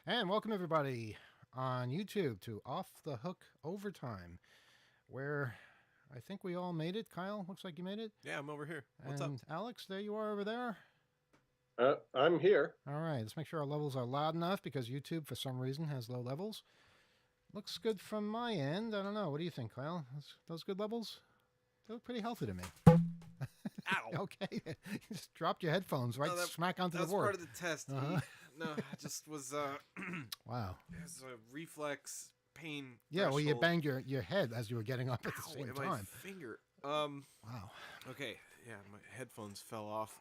And welcome everybody on YouTube to Off the Hook Overtime, where I think we all made it. Kyle, looks like you made it. Yeah, I'm over here. What's up? And Alex, there you are over there. I'm here. All right, let's make sure our levels are loud enough because YouTube, for some reason, has low levels. Looks good from my end. I don't know. What do you think, Kyle? Those good levels? They look pretty healthy to me. Ow! Okay, you just dropped your headphones right smack onto the That's board. part of the test. No, I just was Wow. it was a reflex pain. Yeah, well, you threshold. banged your head as you were getting up at the Ow, same in my time. finger. Wow. Okay. Yeah, my headphones fell off.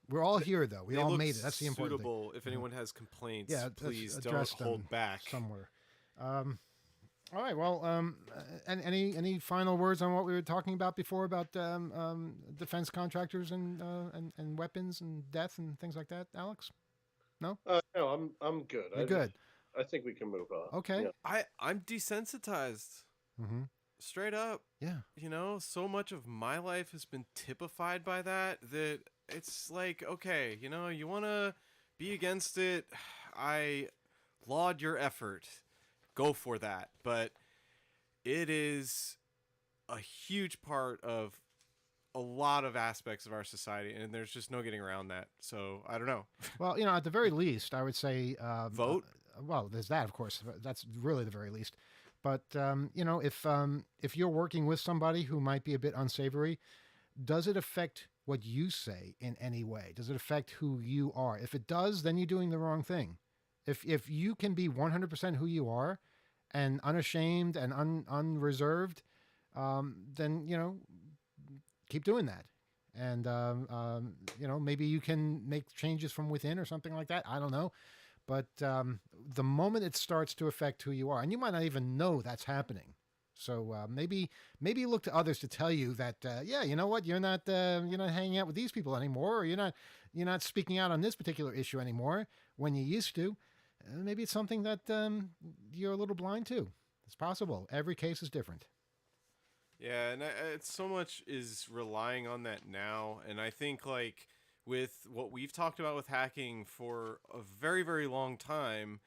We're all here, though. We they all look made it. That's the important thing. suitable. If anyone has complaints, Yeah, let's please don't address them hold back. somewhere. All right. Well, and any final words on what we were talking about before about defense contractors and weapons and death and things like that, Alex? No. No, I'm good. You're good. I think we can move on. Okay. Yeah. I'm desensitized. Mm-hmm. Straight up. Yeah. You know, so much of my life has been typified by that it's like, okay, you know, you want to be against it. I laud your effort. Go for that. But it is a huge part of a lot of aspects of our society, and there's just no getting around that. So I don't know. Well, at the very least, I would say Vote? Well, there's that, of course. That's really the very least. But if you're working with somebody who might be a bit unsavory, does it affect what you say in any way? Does it affect who you are? If it does, then you're doing the wrong thing. If you can be 100% who you are, and unashamed and unreserved, then keep doing that. And maybe you can make changes from within or something like that. I don't know. But the moment it starts to affect who you are, and you might not even know that's happening. So maybe look to others to tell you that you know what, you're not hanging out with these people anymore, or you're not speaking out on this particular issue anymore when you used to. Maybe it's something that you're a little blind to. It's possible. Every case is different. Yeah, and it's so much is relying on that now, and I think like with what we've talked about with hacking for a very, very long time,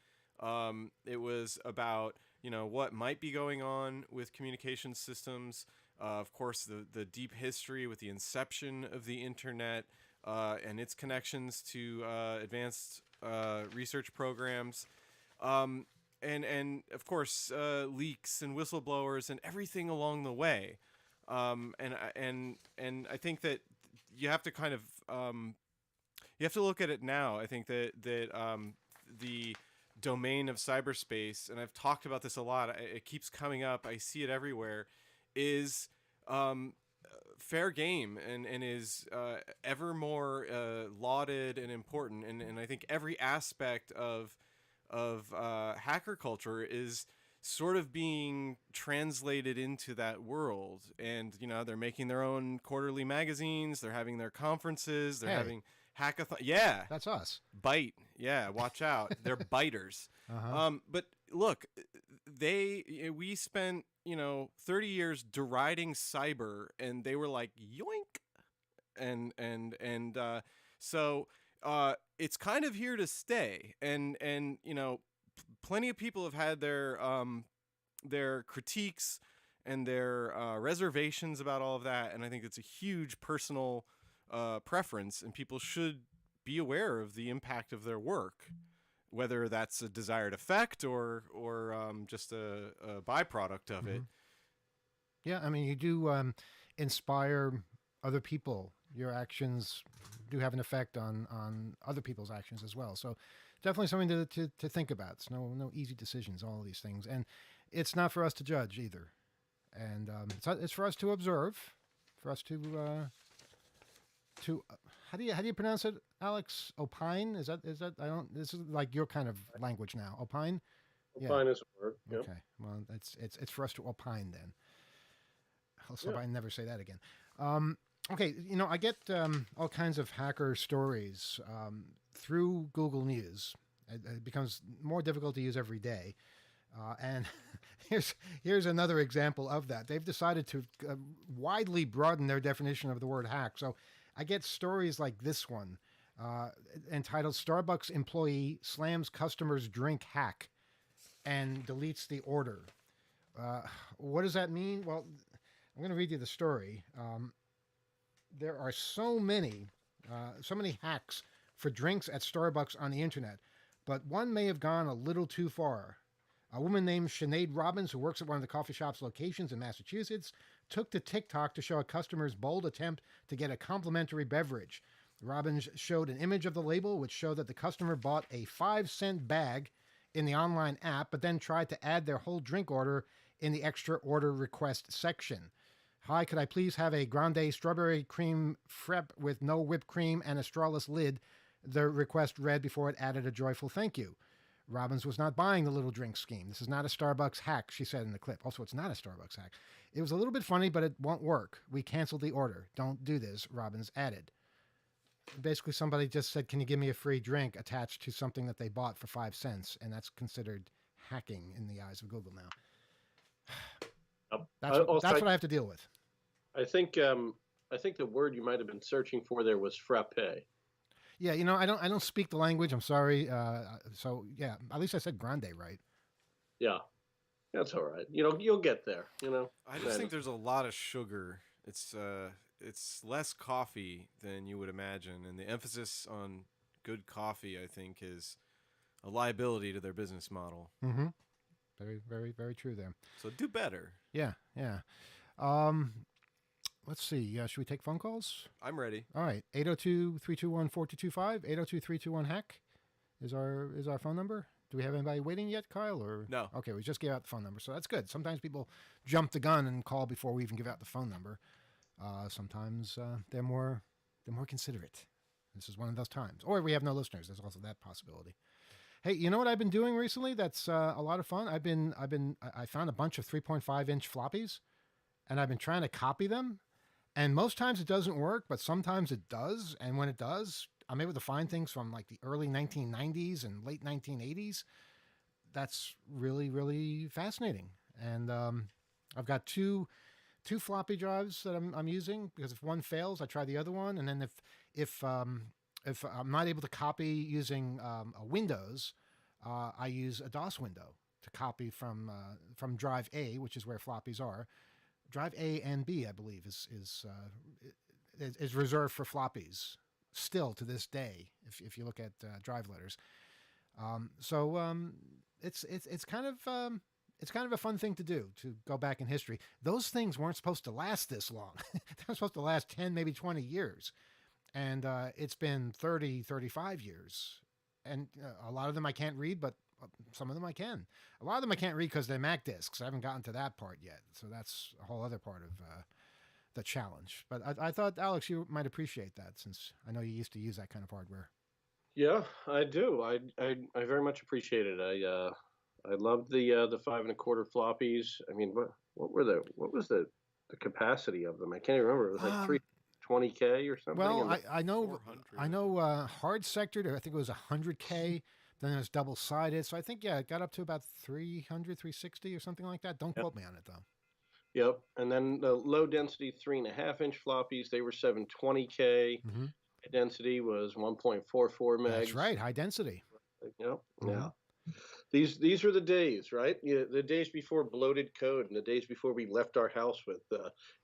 it was about what might be going on with communication systems. Of course, the deep history with the inception of the internet and its connections to advanced research programs. And of course leaks and whistleblowers and everything along the way, and I think that you have to kind of you have to look at it now. I think that the domain of cyberspace, and I've talked about this a lot. It keeps coming up. I see it everywhere. Is fair game and is ever more lauded and important, and I think every aspect of hacker culture is sort of being translated into that world. And they're making their own quarterly magazines, they're having their conferences, they're having hackathon. Yeah, That's us. bite. Yeah, watch out. They're biters. But look, we spent 30 years deriding cyber, and they were like yoink, and so it's kind of here to stay, and plenty of people have had their critiques and their reservations about all of that, and I think it's a huge personal preference, and people should be aware of the impact of their work, whether that's a desired effect or just a byproduct of it. Yeah, I mean, you do inspire other people. Your actions do have an effect on other people's actions as well. So definitely something to think about. It's no easy decisions, all of these things. And it's not for us to judge either. And it's for us to observe, for us to how do you pronounce it, Alex? Opine? Is that this is like your kind of language now. Opine? Yeah. Fine as a word. Yeah. Okay. Well, it's for us to opine then. Let's hope Yeah. I never say that again. Okay, I get all kinds of hacker stories through Google News. It becomes more difficult to use every day. And here's another example of that. They've decided to widely broaden their definition of the word hack. So I get stories like this one. uh, entitled "Starbucks Employee Slams Customer's Drink Hack and Deletes the Order." Uh, what does that mean? Well, I'm going to read you the story. There are so many hacks for drinks at Starbucks on the internet, but one may have gone a little too far. A woman named Sinead Robbins, who works at one of the coffee shop's locations in Massachusetts, took to TikTok to show a customer's bold attempt to get a complimentary beverage. Robbins showed an image of the label, which showed that the customer bought a 5-cent bag in the online app, but then tried to add their whole drink order in the extra order request section. "Hi, could I please have a grande strawberry cream frappe with no whipped cream and a strawless lid?" the request read before it added a joyful thank you. Robbins was not buying the little drink scheme. "This is not a Starbucks hack," she said in the clip. Also, it's not a Starbucks hack. "It was a little bit funny, but it won't work. We canceled the order. Don't do this," Robbins added. Basically, somebody just said, "Can you give me a free drink?" attached to something that they bought for 5 cents, and that's considered hacking in the eyes of Google now. That's what I have to deal with. I think the word you might have been searching for there was frappe. Yeah, I don't speak the language. I'm sorry. So yeah, at least I said grande right. Yeah, that's all right. You'll get there. I just think there's a lot of sugar. It's less coffee than you would imagine, and the emphasis on good coffee, I think, is a liability to their business model. Mm-hmm. Very, very, very true there. So do better. Yeah, yeah. Let's see. Should we take phone calls? I'm ready. All right. 802-321-4225. 802-321-HACK is our phone number. Do we have anybody waiting yet, Kyle? Or No. Okay, we just gave out the phone number, so that's good. Sometimes people jump the gun and call before we even give out the phone number. Sometimes they're more considerate. This is one of those times. Or we have no listeners. There's also that possibility. Hey, you know what I've been doing recently? That's a lot of fun. I found a bunch of 3.5-inch floppies, and I've been trying to copy them. And most times it doesn't work, but sometimes it does. And when it does, I'm able to find things from like the early 1990s and late 1980s. That's really, really fascinating. And I've got two floppy drives that I'm using, because if one fails, I try the other one. And then if I'm not able to copy using a Windows, I use a DOS window to copy from drive A, which is where floppies are. Drive A and B, I believe, is reserved for floppies still to this day. If you look at drive letters, it's kind of a fun thing to do, to go back in history. Those things weren't supposed to last this long. They were supposed to last 10, maybe 20 years, and it's been 30, 35 years, and a lot of them I can't read, but some of them I can. A lot of them I can't read because they're Mac discs. I haven't gotten to that part yet. So that's a whole other part of the challenge. But I thought, Alex, you might appreciate that, since I know you used to use that kind of hardware. Yeah, I do. I very much appreciate it. I loved the 5 1/4 floppies. I mean, what was the capacity of them? I can't even remember. It was like 320K or something. Well, I know hard sector, I think it was 100K. Then it was double-sided. So I think, it got up to about 300, 360 or something like that. Don't quote me on it, though. Yep. And then the low-density 3.5-inch floppies, they were 720K. Mm-hmm. High density was 1.44 megs. That's right, high density. Yep. Mm-hmm. Yeah. These were the days, right? The days before bloated code, and the days before we left our house with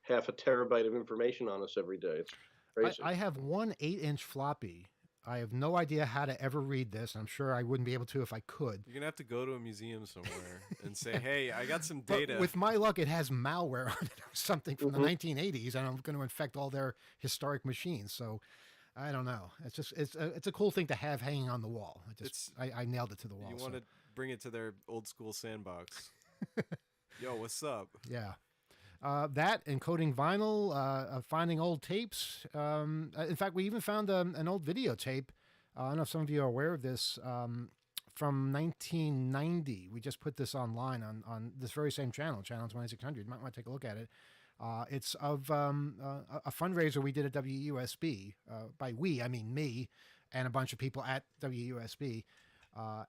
half a terabyte of information on us every day. It's crazy. I have one 8-inch floppy. I have no idea how to ever read this. I'm sure I wouldn't be able to if I could. You're going to have to go to a museum somewhere and say, hey, I got some But data. with my luck, it has malware on it or something from the 1980s, and I'm going to infect all their historic machines. So I don't know. It's a cool thing to have hanging on the wall. I nailed it to the wall. You want to bring it to their old school sandbox. Yo, what's up? Yeah. That, encoding vinyl, finding old tapes. In fact, we even found an old videotape. I don't know if some of you are aware of this, from 1990. We just put this online on this very same channel 2600. You might want to take a look at it. It's of a fundraiser we did at WUSB. By we, I mean me and a bunch of people at WUSB.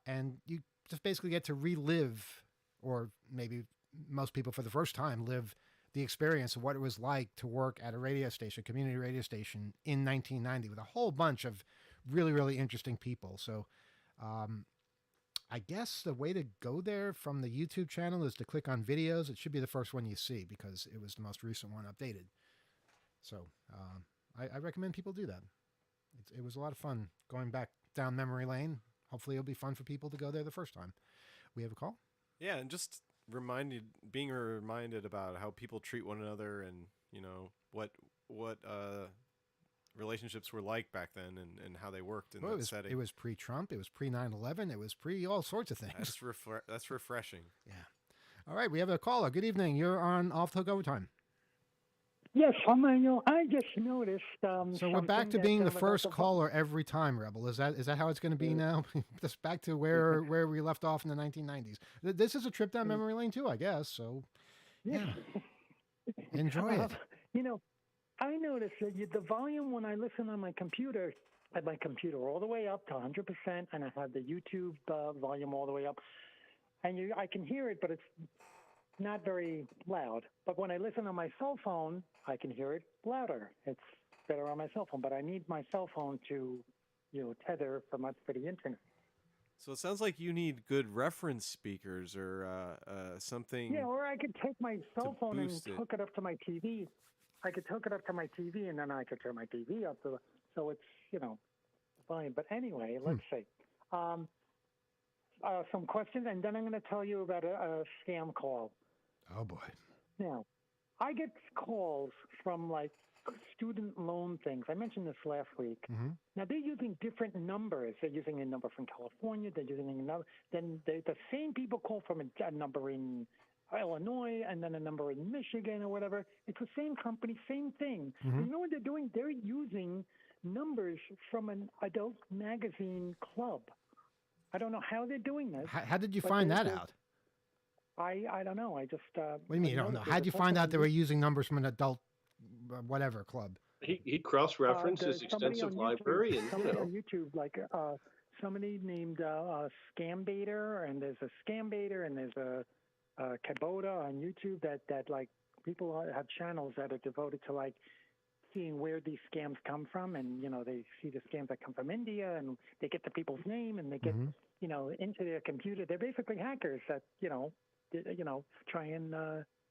And you just basically get to relive, or maybe most people for the first time live the experience of what it was like to work at a radio station, community radio station in 1990, with a whole bunch of really, really interesting people. So, um, I guess the way to go there from the YouTube channel is to click on videos. It should be the first one you see because it was the most recent one updated. So I recommend people do that. It was a lot of fun going back down memory lane. Hopefully, it'll be fun for people to go there the first time. We have a call? Yeah, and just being reminded about how people treat one another, and what relationships were like back then, and how they worked in Well, that setting. it was pre-Trump. It was pre-9/11. It was pre all sorts of things. That's refreshing. Yeah. All right, we have a caller. Good evening. You're on Off the Hook Overtime. Yes, I just noticed. So we're back to being the first caller every time, Rebel. Is that how it's going to be now? Just back to where we left off in the 1990s. This is a trip down memory lane too, I guess. So yeah, enjoy it. I noticed that the volume when I listen on my computer, at my computer all the way up to 100%, and I have the YouTube volume all the way up, and I can hear it, but it's not very loud. But when I listen on my cell phone, I can hear it louder. It's better on my cell phone, but I need my cell phone to, tether for the internet. So it sounds like you need good reference speakers or something. Yeah, or I could take my cell phone and boost it. hook it up to my TV. I could hook it up to my TV, and then I could turn my TV up to so it's fine. But anyway, let's see. Some questions, and then I'm going to tell you about a scam call. Oh boy. Now, I get calls from student loan things. I mentioned this last week. Mm-hmm. Now they're using different numbers. They're using a number from California. They're using another. Then the same people call from a number in Illinois and then a number in Michigan or whatever. It's the same company, same thing. Mm-hmm. You know what they're doing? They're using numbers from an adult magazine club. I don't know how they're doing this. How did you find that out? I don't know. I just. What do you mean you don't know? How did you find out they were using numbers from an adult whatever club? He cross-referenced his extensive library, and somebody on YouTube, somebody named Scam Baiter, and there's a Scam Baiter, and there's a Kubota on YouTube that people have channels that are devoted to seeing where these scams come from, and they see the scams that come from India, and they get the people's name, and they get into their computer. They're basically hackers that try and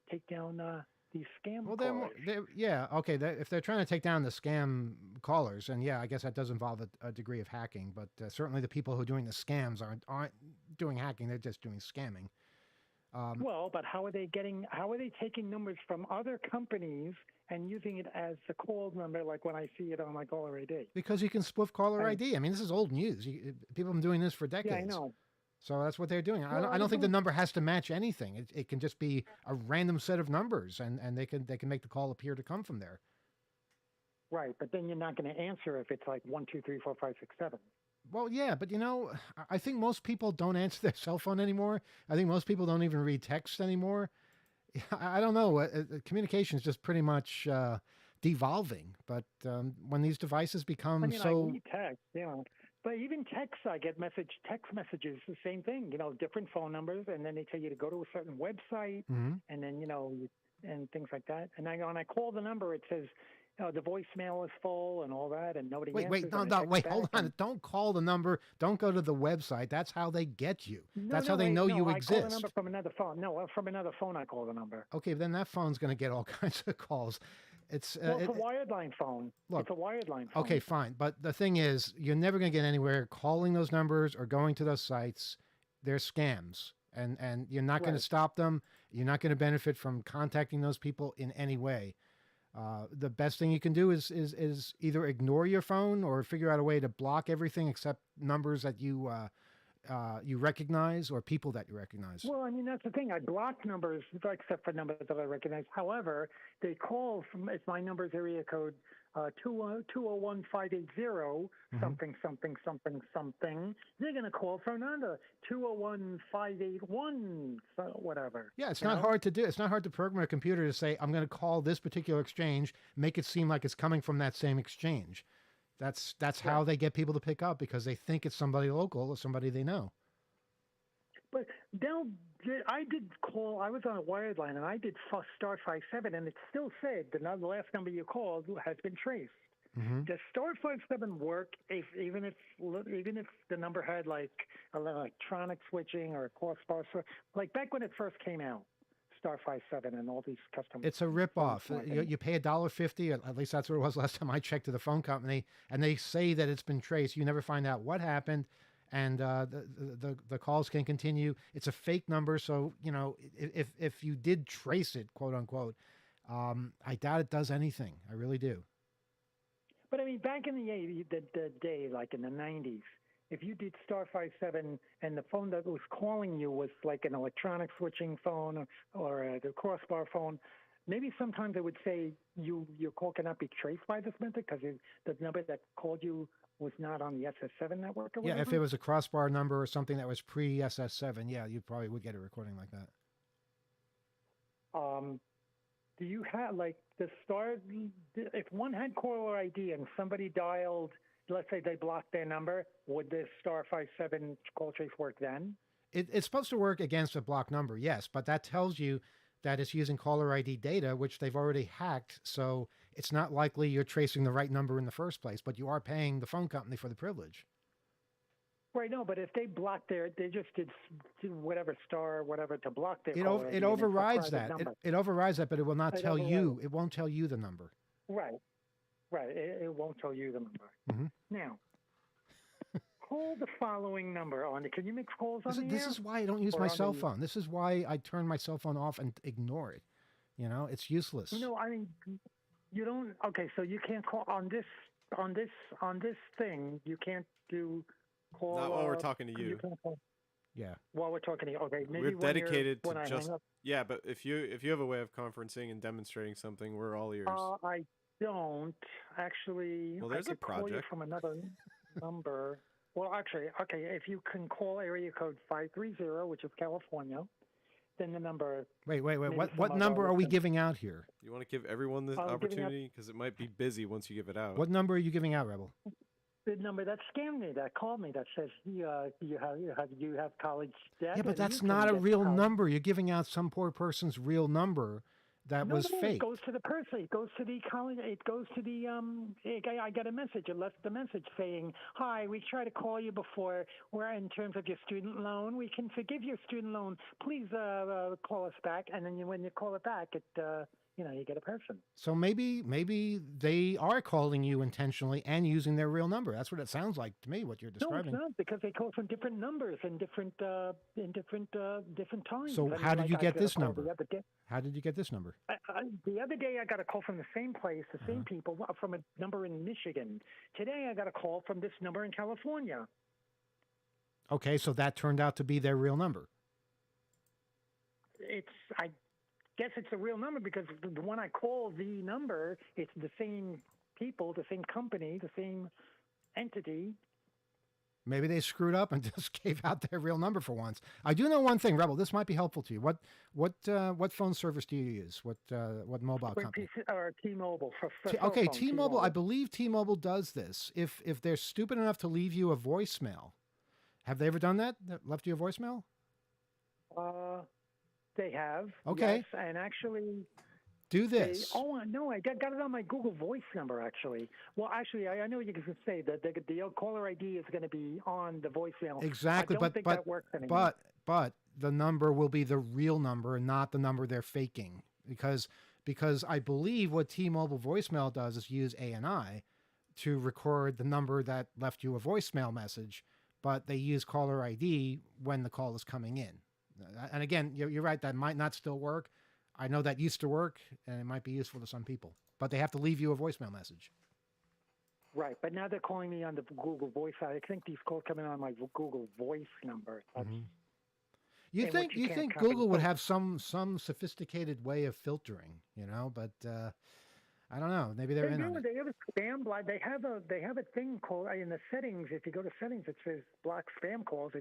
take down these scam callers. Yeah, okay. If they're trying to take down the scam callers, and yeah, I guess that does involve a degree of hacking. But certainly the people who are doing the scams aren't doing hacking; they're just doing scamming. But how are they taking numbers from other companies and using it as the call number, like when I see it on my caller ID? Because you can spoof caller ID. I mean, this is old news. People have been doing this for decades. Yeah, I know. So that's what they're doing. Well, I don't think the number has to match anything. It can just be a random set of numbers, and they can make the call appear to come from there. Right, but then you're not going to answer if it's 1, 2, 3, 4, 5, 6, 7. Well, yeah, but I think most people don't answer their cell phone anymore. I think most people don't even read text anymore. I don't know. Communication is just pretty much devolving. But when these devices become I read text, but even text, I get text messages, the same thing. Different phone numbers, and then they tell you to go to a certain website, mm-hmm. and then and things like that. And when I call the number, it says, the voicemail is full and all that, and nobody answers. Wait, hold on. Don't call the number. Don't go to the website. That's how they get you. That's how they know you exist. I call the number from another phone. No, from another phone I call the number. Okay, then that phone's going to get all kinds of calls. It's it's a wired line phone. Look, it's a wired line phone. Okay, fine. But the thing is, you're never going to get anywhere calling those numbers or going to those sites. They're scams. And you're not going to stop them. You're not going to benefit from contacting those people in any way. The best thing you can do is either ignore your phone or figure out a way to block everything except numbers that you recognize or people that you recognize. Well, that's the thing. I block numbers except for numbers that I recognize. However, they call from it's my number's area code 201-580 something something something something. They're going to call from another 201-581 whatever. Yeah, it's not hard to do. It's not hard to program a computer to say I'm going to call this particular exchange, make it seem like it's coming from that same exchange. That's how they get people to pick up because they think it's somebody local or somebody they know. But I did call. I was on a wired line and I did *57, and it still said the last number you called has been traced. Hmm. Does star 57 work if even if the number had like electronic switching or a crossbar? Like back when it first came out, star 57 and all these custom It's a phones ripoff. marketing. You pay $1.50, at least that's what it was last time I checked to the phone company, and they say that it's been traced. You never find out what happened, and the calls can continue. It's a fake number, so you know if you did trace it, quote unquote, I doubt it does anything. I really do. But I mean, back in the day, like in the 90s, if you did star 57 and the phone that was calling you was like an electronic switching phone or the crossbar phone, maybe sometimes it would say your call cannot be traced by this method because the number that called you was not on the SS7 network or Yeah, whatever. if it was a crossbar number or something that was pre SS7, yeah, you probably would get a recording like that. Do you have like the star? If one had caller ID and somebody dialed, let's say they blocked their number, would this star 57 call trace work then? It's supposed to work against a block number, yes, but that tells you that it's using caller ID data, which they've already hacked. So it's not likely you're tracing the right number in the first place, but you are paying the phone company for the privilege. Right, no, but if they blocked they just did whatever star, whatever to block their It caller ID. it and it's a overrides private that. number. It overrides that, but it will not It tell you. overrides. It won't tell you the number. Right, right. It won't tell you the number. Hmm. Now, call the following number on it. Can you make calls on This the air? is why I don't use Or my on cell the- phone. This is why I turn my cell phone off and ignore it. You know, it's useless. No, I mean, you don't. Okay, so you can't call on this thing. You can't do call. Not while we're talking to you. can't call Yeah. while we're talking to you. Okay, maybe We're dedicated when to I just hang up. yeah. But if you have a way of conferencing and demonstrating something, we're all ears. I don't actually. Well, there's I a could call you project. from another number. Well, actually, okay. If you can call area code 530, which is California, then the number. Wait. Maybe What some of number our are we listeners- giving out here? You want to give everyone this giving out- opportunity because it might be busy once you give it out. What number are you giving out, Rebel? The number that scammed me, that called me, that says you have college debt. Yeah, but and that's you can not a get real college. number. You're giving out some poor person's real number that No, was no, fake. It goes to the person. It goes to the college. It goes to the I got a message. It left the message saying, "Hi, we tried to call you before. We're in terms of your student loan. We can forgive your student loan. Please call us back." And then when you call it back, it you get a person. So maybe they are calling you intentionally and using their real number. That's what it sounds like to me. What you're describing. No, it's not because they call from different numbers and different times. So I mean, how did like you I get got a this call number? the other day. How did you get this number? The other day, I got a call from the same place, the same people, from a number in Michigan. Today, I got a call from this number in California. Okay, so that turned out to be their real number. I guess it's a real number because the one I call the number, it's the same people, the same company, the same entity. Maybe they screwed up and just gave out their real number for once. I do know one thing, Rebel. This might be helpful to you. What phone service do you use? What mobile company? Or T-Mobile. Okay, T-Mobile. I believe T-Mobile does this. If they're stupid enough to leave you a voicemail, have they ever done that? Left you a voicemail? They have. Okay. Yes, and actually. Do this. No, I got it on my Google Voice number, actually. Well, actually, I know you can say that the caller ID is going to be on the voicemail. Exactly, I don't think that works anymore. but the number will be the real number and not the number they're faking because I believe what T-Mobile voicemail does is use ANI to record the number that left you a voicemail message, but they use caller ID when the call is coming in. And again, you're right, that might not still work. I know that used to work, and it might be useful to some people, but they have to leave you a voicemail message. Right, but now they're calling me on the Google Voice. I think these calls come in on my Google Voice number. You And think what you can't think copy Google would paste. have some sophisticated way of filtering, but I don't know. Maybe they're They in on do. it. They have a spam block. They have a thing called in the settings. If you go to settings, it says block spam calls.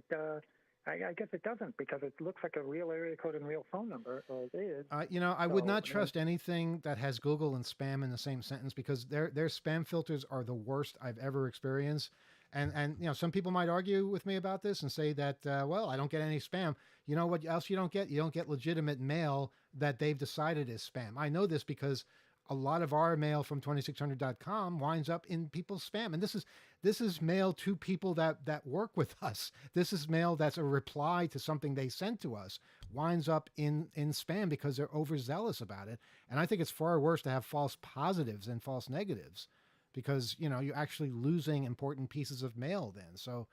I guess it doesn't because it looks like a real area code and real phone number. Or it is. I would not So, trust anything that has Google and spam in the same sentence because their spam filters are the worst I've ever experienced. And some people might argue with me about this and say that well, I don't get any spam. You know what else you don't get? You don't get legitimate mail that they've decided is spam. I know this because a lot of our mail from 2600.com winds up in people's spam. And this is mail to people that work with us. This is mail that's a reply to something they sent to us, winds up in spam because they're overzealous about it. And I think it's far worse to have false positives than false negatives, because you're actually losing important pieces of mail then. So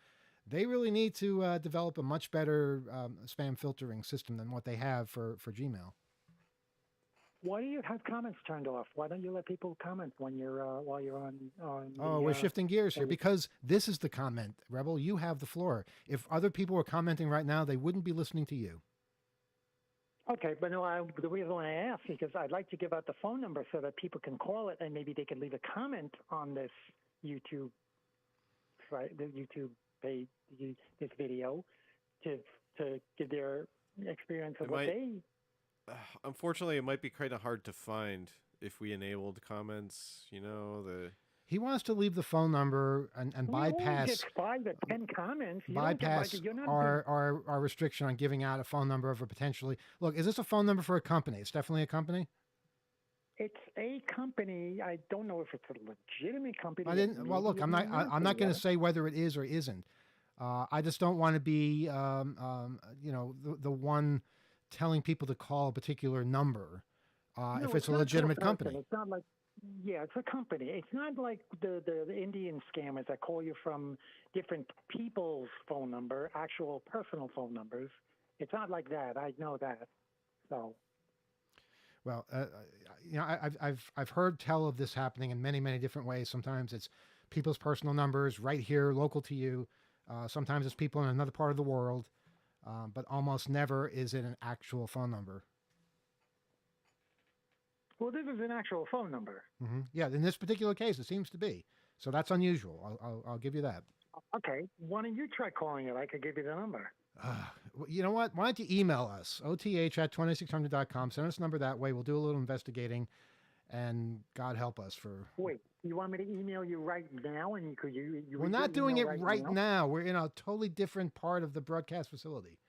they really need to develop a much better spam filtering system than what they have for Gmail. Why do you have comments turned off? Why don't you let people comment when you're while you're on? Oh, we're shifting gears here because this is the comment, Rebel. You have the floor. If other people were commenting right now, they wouldn't be listening to you. Okay, but no, the reason why I ask is because I'd like to give out the phone number so that people can call it and maybe they can leave a comment on this YouTube, right? The YouTube page, this video, to give their experience of what they. Unfortunately, it might be kind of hard to find if we enabled comments. He wants to leave the phone number and bypass. Get 5 to 10 comments. Bypass our restriction on giving out a phone number of a potentially. Look, is this a phone number for a company? It's definitely a company. It's a company. I don't know if it's a legitimate company. Well, look, I'm not going to say whether it is or isn't. I just don't want to be, the one telling people to call a particular number if it's a legitimate company. It's not like, it's a company. It's not like the Indian scammers that call you from different people's phone number, actual personal phone numbers. It's not like that. I know that. So. Well, I've heard tell of this happening in many, many different ways. Sometimes it's people's personal numbers right here, local to you. Sometimes it's people in another part of the world. But almost never is it an actual phone number. Well, this is an actual phone number. Mm-hmm. Yeah, in this particular case, it seems to be. So that's unusual. I'll give you that. Okay. Why don't you try calling it? I could give you the number. You know what? Why don't you email us, oth@2600.com. Send us a number that way. We'll do a little investigating, and God help us for... Wait, you want me to email you right now? And We're not doing it right now. We're in a totally different part of the broadcast facility.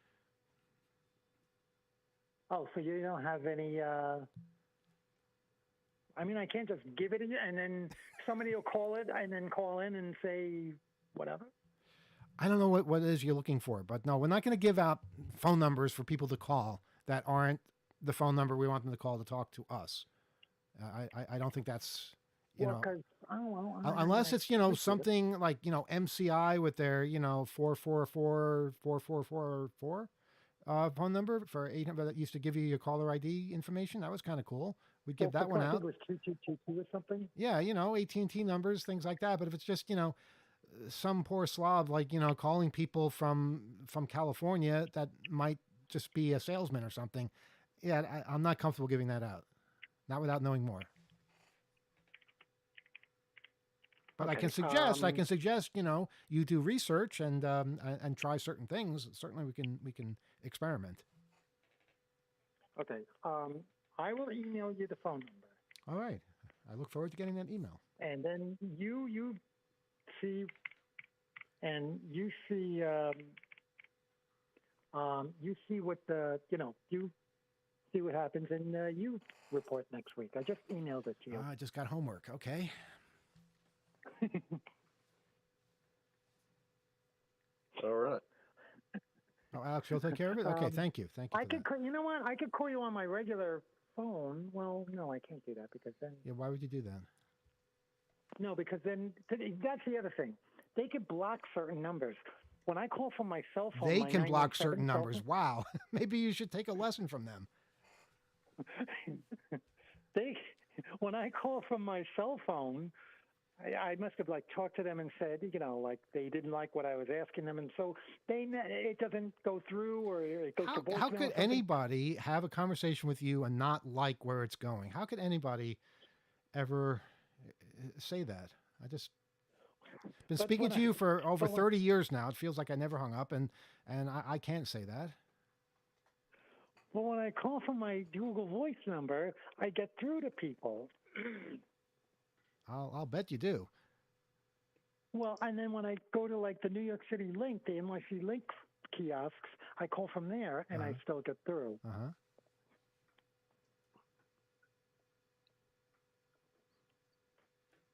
Oh, so you don't have any... I mean, I can't just give it to you, and then somebody will call it, and then call in and say whatever? I don't know what it is you're looking for, but no, we're not going to give out phone numbers for people to call that aren't the phone number we want them to call to talk to us. I don't think that's... unless it's something like MCI with their 444 phone number for 800 that used to give you your caller ID information. That was kind of cool. We'd give that one out. It was 2222 or something. Yeah, AT&T numbers, things like that. But if it's just some poor slob calling people from California that might just be a salesman or something, I'm not comfortable giving that out. Not without knowing more. But okay. I can suggest, you do research and try certain things. Certainly we can experiment. Okay. I will email you the phone number. All right. I look forward to getting that email. And then you see, and you see what you see what happens, and you report next week. I just emailed it to you. I just got homework. Okay. All right. Oh, Alex, you'll take care of it? Okay, thank you. Thank you. You know what? I could call you on my regular phone. Well, no, I can't do that because then... Yeah, why would you do that? No, because then that's the other thing. They could block certain numbers. When I call from my cell phone... They can block certain numbers. Wow. Maybe you should take a lesson from them. When I call from my cell phone... I must have talked to them and said, they didn't like what I was asking them, and so it doesn't go through, or it goes to voicemail. How could anybody have a conversation with you and not like where it's going? How could anybody ever say that? I just been speaking to you for over 30 years now. It feels like I never hung up, and I can't say that. Well, when I call from my Google Voice number, I get through to people. I'll bet you do. Well, and then when I go to the New York City Link, the NYC Link kiosks, I call from there, and I still get through.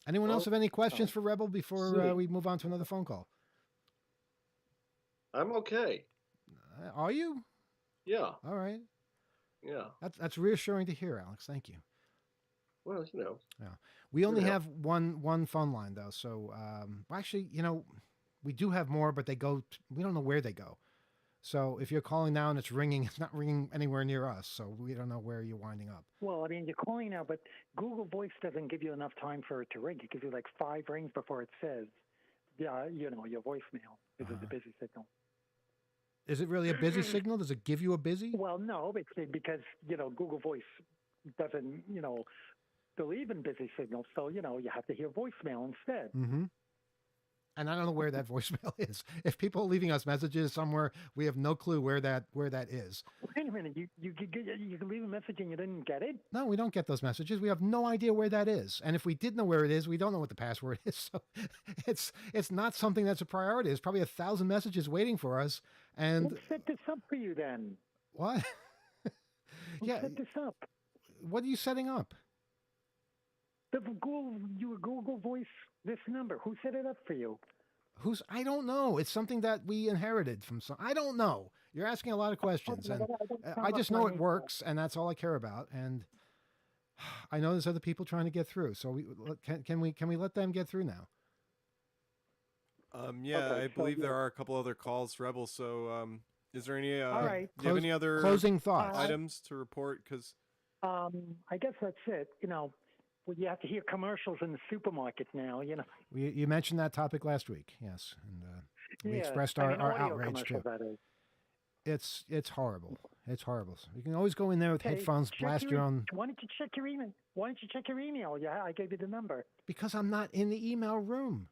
Anyone else Oh, have any questions oh. for Rebel before See. we move on to another phone call? I'm okay. Are you? Yeah, All right. yeah. That's reassuring to hear, Alex. Thank you. Well, you know. Yeah. We only Yeah. have one phone line though, so well, actually, we do have more, but we don't know where they go. So if you're calling now and it's ringing, it's not ringing anywhere near us, so we don't know where you're winding up. Well, I mean, you're calling now, but Google Voice doesn't give you enough time for it to ring. It gives you like 5 rings before it says, yeah, your voicemail. This is a busy signal. Is it really a busy signal? Does it give you a busy? Well, no, it's because Google Voice doesn't believe in busy signals, so you have to hear voicemail instead. Mm-hmm. And I don't know where that voicemail is. If people are leaving us messages somewhere, we have no clue where that is. Wait a minute, you can leave a message and you didn't get it? No, we don't get those messages. We have no idea where that is. And if we did know where it is, we don't know what the password is. So it's not something that's a priority. There's probably 1,000 messages waiting for us. And Let's set this up for you then. what? Let's set this up. What are you setting up? The Google Voice this number. Who set it up for you? I don't know. It's something that we inherited from I don't know. You're asking a lot of questions, and I just know it works, and that's all I care about. And I know there's other people trying to get through. So can we let them get through now? Yeah, Okay, I believe there are a couple other calls, Rebel. So, is there any? All right. Do you have any other Closing thoughts? items to report? Because I guess that's it. Well, you have to hear commercials in the supermarket now. You mentioned that topic last week, yes, and we Yeah, expressed I our mean, audio outrage too. commercials, that is. It's horrible. It's horrible. You can always go in there with Hey, headphones, check blast your own. Why don't you check your email? Why don't you check your email? Yeah, I gave you the number. Because I'm not in the email room.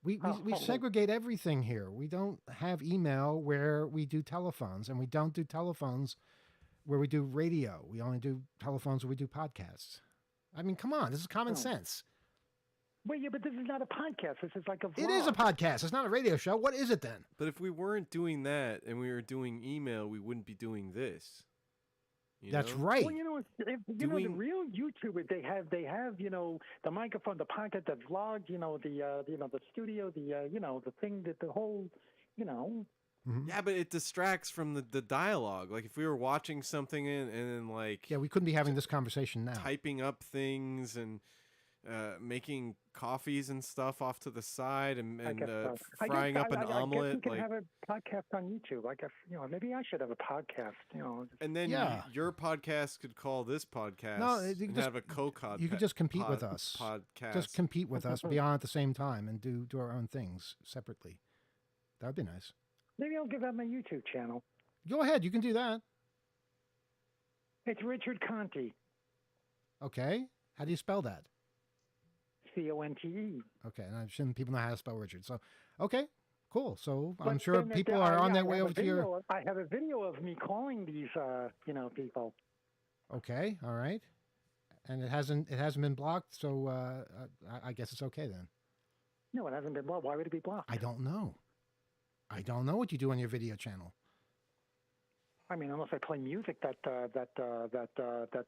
We segregate everything here. We don't have email where we do telephones, and we don't do telephones where we do radio. We only do telephones where we do podcasts. I mean, come on, this is common sense. Wait, yeah, but this is not a podcast. This is like a vlog. It is a podcast. It's not a radio show. What is it then? But if we weren't doing that and we were doing email, we wouldn't be doing this. That's know? right. Well, the real YouTubers, they have the microphone, the pocket, the vlog, the studio, the thing that the whole, Mm-hmm. Yeah, but it distracts from the dialogue. Like if we were watching something and then like Yeah, we couldn't be having this conversation now. typing up things and making coffees and stuff off to the side and frying up an omelet. I guess you can like, have a podcast on YouTube. I guess maybe I should have a podcast. and then Yeah. your podcast could call this podcast No, you and can just- have a co-cod. You could just compete with us. Podcast. Just compete with us, be on at the same time, and do our own things separately. That would be nice. Maybe I'll give out my YouTube channel. Go ahead. You can do that. It's Richard Conte, Okay. How do you spell that? Conte. Okay. And I'm assuming people know how to spell Richard. So, okay. Cool. So I'm But sure then people are on their way over to your. I have a video of me calling these, people. Okay. All right. And it hasn't been blocked. So I guess it's okay then. No, it hasn't been blocked. Why would it be blocked? I don't know. I don't know what you do on your video channel. I mean, unless I play music that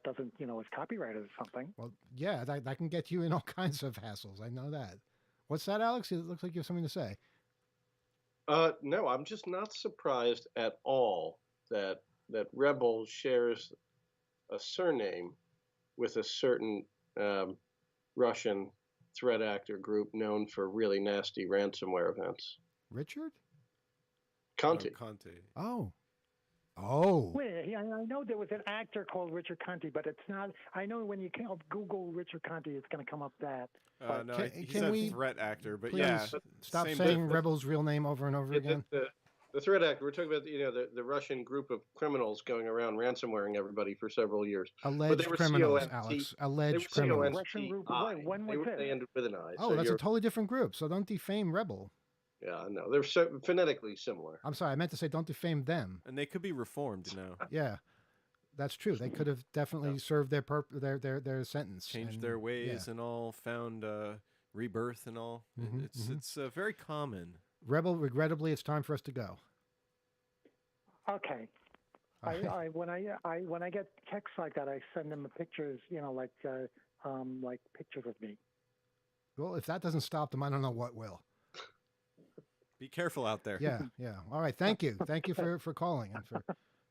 doesn't, is copyrighted or something. Well, yeah, that can get you in all kinds of hassles. I know that. What's that, Alex? It looks like you have something to say. No, I'm just not surprised at all that Rebel shares a surname with a certain Russian threat actor group known for really nasty ransomware events. Richard? Conte. Conte. Oh. Oh. Wait, yeah, I know there was an actor called Richard Conte, but it's not. I know when you Google Richard Conte, it's going to come up that. But No, can- he's can a we threat actor, but Please yeah. stop same saying bit. Rebel's real name over and over again. The threat actor. We're talking about the Russian group of criminals going around ransomwaring everybody for several years. Alleged were criminals, CONT. Alex. They were Alleged criminals. Russian group. CONTI. Wait, when was They it? ended with an I. Oh, so that's a you're- totally different group. So don't defame Rebel. Yeah, no, they're phonetically similar. I'm sorry, I meant to say don't defame them. And they could be reformed now. Yeah, that's true. They could have definitely served their sentence. Changed and- their ways yeah. and all, found rebirth and all. Mhm, It's very common. Rebel, regrettably, it's time for us to go. Okay. When I get texts like that, I send them pictures, like pictures of me. Well, if that doesn't stop them, I don't know what will. Be careful out there. Yeah, yeah. All right. Thank you. Thank you for calling and for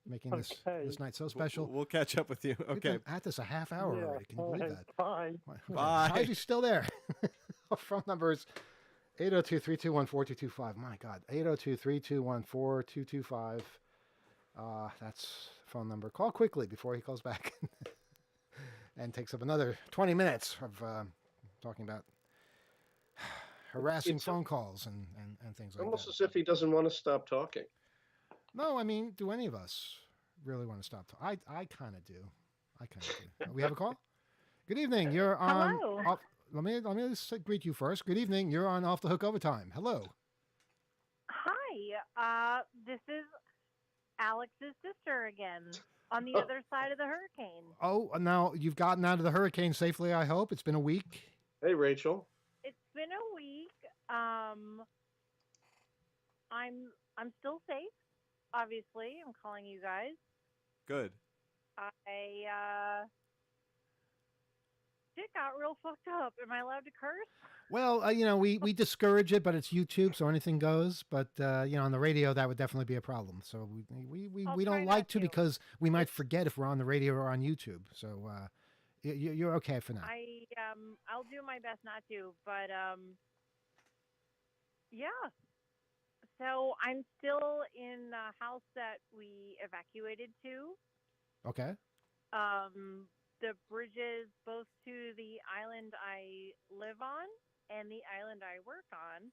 making this night so special. We'll catch up with you. We've Okay. been at this a half hour Yeah, already. Can you believe that? Bye. Bye. How's he still there? Our phone number is 802-321-4225. My God. 802-321-4225. That's the phone number. Call quickly before he calls back and takes up another 20 minutes of talking about harassing It's phone calls and things like Almost that. as if he doesn't want to stop talking. No, I mean, do any of us really want to stop? I kind of do. I kind of do. We have a call? Good evening. You're on. Hello. Let me just greet you first. Good evening. You're on Off the Hook Overtime. Hello. Hi. This is Alex's sister again on the other side of the hurricane. Oh, now you've gotten out of the hurricane safely, I hope. It's been a week. Hey, Rachel. It's been a week. I'm still safe. Obviously, I'm calling you guys. Good. Shit got real fucked up. Am I allowed to curse? Well, we discourage it, but it's YouTube, so anything goes. But on the radio, that would definitely be a problem. So we I'll don't try like not to to. because we might forget if we're on the radio or on YouTube. So you're okay for now. I'll do my best not to, but yeah. So I'm still in the house that we evacuated to. Okay. The bridges both to the island I live on and the island I work on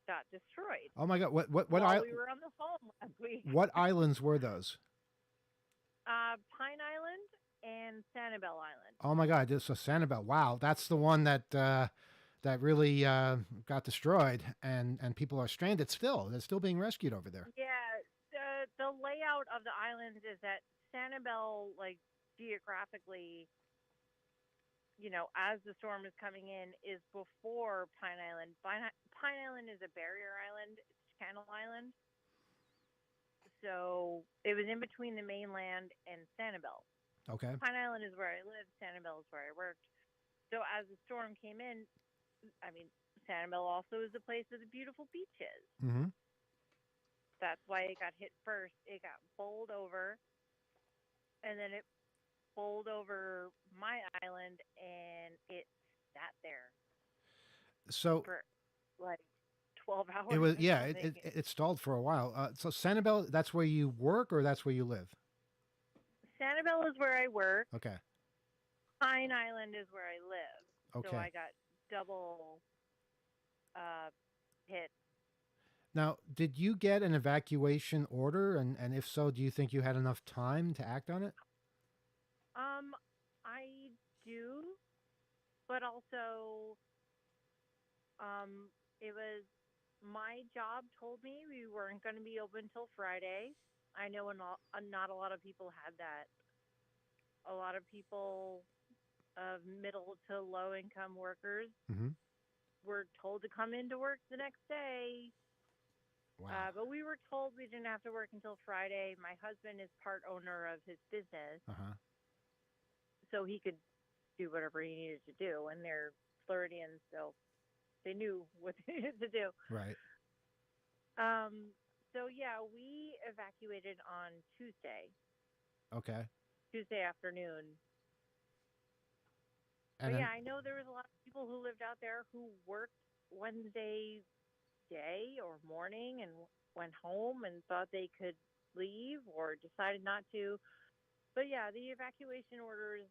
got destroyed. Oh my God! What while we were on the phone last week. what islands were those? Pine Island and Sanibel Island. Oh my God! So Sanibel. Wow, that's the one that really got destroyed, and people are stranded still. They're still being rescued over there. Yeah, the layout of the islands is that Sanibel, like geographically, as the storm is coming in, is before Pine Island. Pine Island is a barrier island. It's Channel Island. So it was in between the mainland and Sanibel. Okay. Pine Island is where I live. Sanibel is where I worked. So as the storm came in, Sanibel also is the place of the beautiful beaches. Mm-hmm. That's why it got hit first. It got bowled over, and then it bowled over my island, and it sat there So for like 12 hours. it was or yeah. something. It stalled for a while. So Sanibel, that's where you work, or that's where you live? Sanibel is where I work. Okay. Pine Island is where I live. Okay. So I got double hit. Now, did you get an evacuation order, and if so, do you think you had enough time to act on it? I do, but also, it was my job told me we weren't going to be open till Friday. I know not a lot of people had that. A lot of people of middle to low income workers Mm-hmm. were told to come into work the next day. Wow. But we were told we didn't have to work until Friday. My husband is part owner of his business, Uh-huh. so he could do whatever he needed to do. And they're Floridians, so they knew what they needed to do. Right. So yeah, we evacuated on Tuesday Okay. afternoon. And But then, yeah, I know there was a lot of people who lived out there who worked Wednesday day or morning and went home and thought they could leave or decided not to. But yeah, the evacuation orders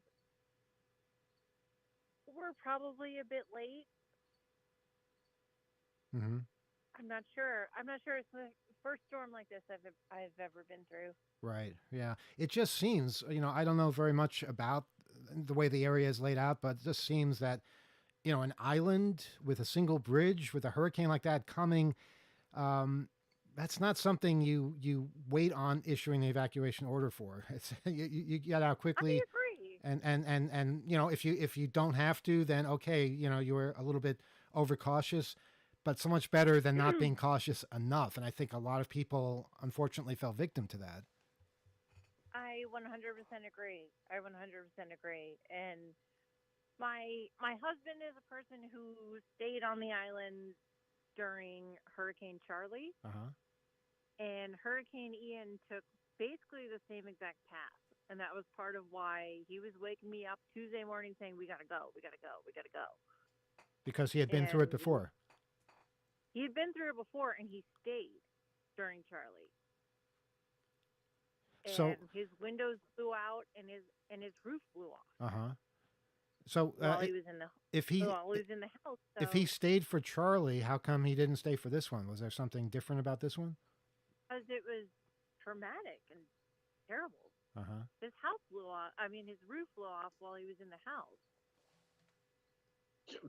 were probably a bit late. mm-hmm. I'm not sure. It's the first storm like this I've ever been through. Right. Yeah. It just seems, I don't know very much about the way the area is laid out, but it just seems that, an island with a single bridge with a hurricane like that coming, that's not something you wait on issuing the evacuation order for. It's you get out quickly. I agree. And if you don't have to, then okay, you were a little bit overcautious, but so much better than not being cautious enough. And I think a lot of people unfortunately fell victim to that. I 100% agree. And My husband is a person who stayed on the island during Hurricane Charlie, Uh huh. and Hurricane Ian took basically the same exact path. And that was part of why he was waking me up Tuesday morning saying, "We gotta go, we gotta go, we gotta go." Because he had been through it And before. he had been through it before, and he stayed during Charlie. So, And his windows blew out, and his roof blew off uh huh. So, while he was in the if he while he was in the house. if So he stayed for Charlie, how come he didn't stay for this one? Was there something different about this one? because it was traumatic and terrible. Uh huh. His house blew off. I mean, his roof blew off while he was in the house.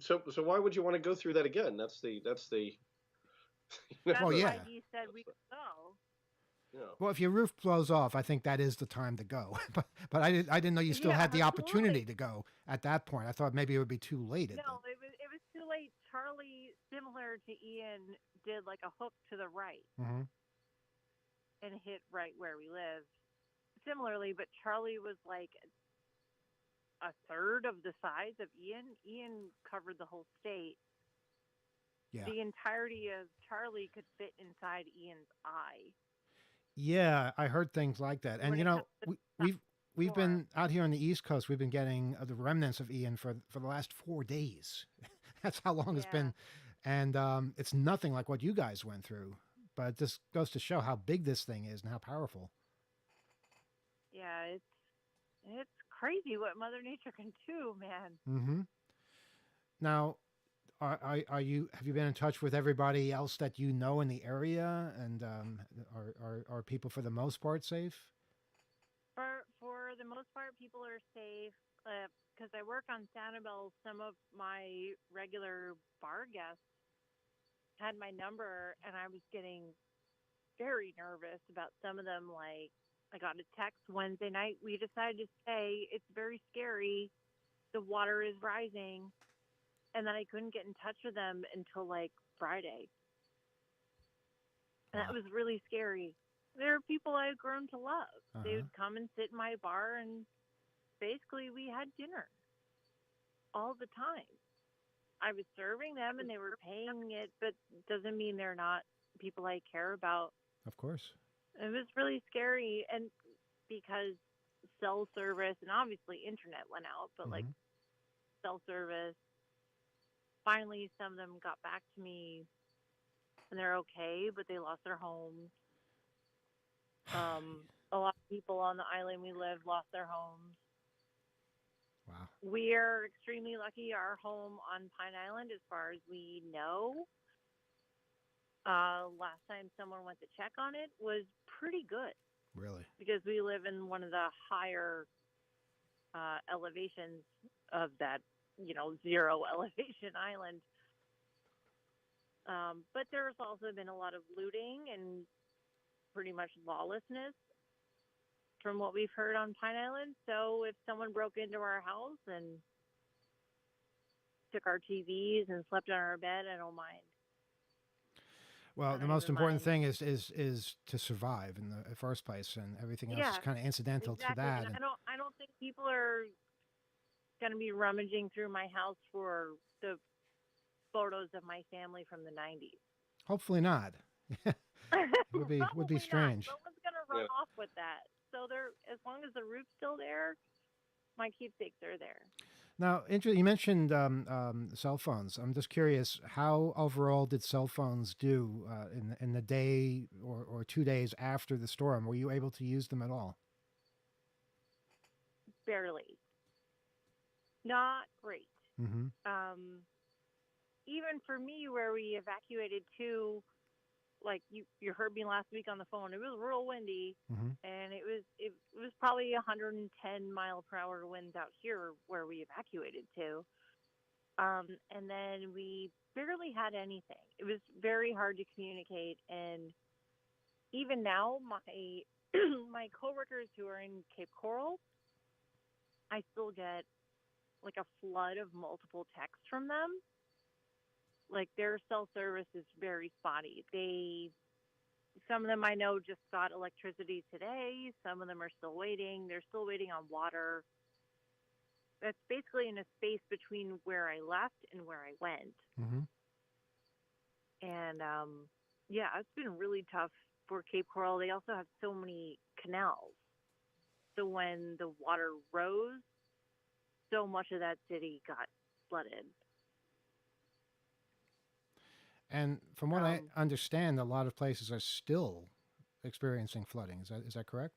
So why would you want to go through that again? That's the That's Well, why yeah. he said we could go. Well, if your roof blows off, I think that is the time to go. But I didn't know you still Yeah, had the opportunity absolutely. to go at that point. I thought maybe it would be too late. No, it was too late. Charlie, similar to Ian, did like a hook to the right Mm-hmm. and hit right where we live. Similarly, but Charlie was like a third of the size of Ian. Ian covered the whole state. Yeah. The entirety of Charlie could fit inside Ian's eye. Yeah, I heard things like that. And When you it know, comes to we've before. been out here on the East Coast. We've been getting the remnants of Ian for the last 4 days. That's how long it's Yeah. been, and it's nothing like what you guys went through. But it just goes to show how big this thing is and how powerful. Yeah, it's crazy what Mother Nature can do, man. Mm-hmm. Now, are you have you been in touch with everybody else that you know in the area, and are people for the most part safe? For the most part, people are safe. Because I work on Sanibel, some of my regular bar guests had my number, and I was getting very nervous about some of them. Like, I got a text Wednesday night. We decided to stay. It's very scary. The water is rising. And then I couldn't get in touch with them until like Friday. And that Wow. was really scary. There are people I've grown to love. They Uh-huh. would come and sit in my bar, and basically we had dinner all the time. I was serving them and they were paying it, but doesn't mean they're not people I care about. Of course. It was really scary, and because cell service and obviously internet went out, but like Mhm. cell service, finally some of them got back to me and they're okay, but they lost their homes. A lot of people on the island we live lost their homes. Wow. We are extremely lucky. Our home on Pine Island, as far as we know, last time someone went to check on it, was pretty good Really. because we live in one of the higher elevations of that, zero elevation island. But there's also been a lot of looting and pretty much lawlessness from what we've heard on Pine Island. So if someone broke into our house and took our TVs and slept on our bed, I don't mind. Well, I the don't most even important mind. thing is to survive in the first place, and everything else is Yeah, kind of incidental to exactly. that. And I don't think people are going to be rummaging through my house for the photos of my family from the 90s. Hopefully not. It would be Probably strange. not. Someone's going to run Yeah. off with that. So as long as the roof's still there, my keepsakes are there. Now, you mentioned cell phones. I'm just curious, how overall did cell phones do in the day or 2 days after the storm? Were you able to use them at all? Barely. Not great. Mm-hmm. Even for me, where we evacuated to, like you heard me last week on the phone. It was real windy, Mm-hmm. and it was probably 110-mile-per-hour winds out here where we evacuated to. And then we barely had anything. It was very hard to communicate, and even now, my my coworkers who are in Cape Coral, I still get like a flood of multiple texts from them. Like their cell service is very spotty. Some of them I know just got electricity today. Some of them are still waiting. They're still waiting on water. that's basically in a space between where I left and where I went. Hmm. And yeah, it's been really tough for Cape Coral. They also have so many canals. So when the water rose, so much of that city got flooded. And from what I Um, understand, a lot of places are still experiencing flooding. Is that correct?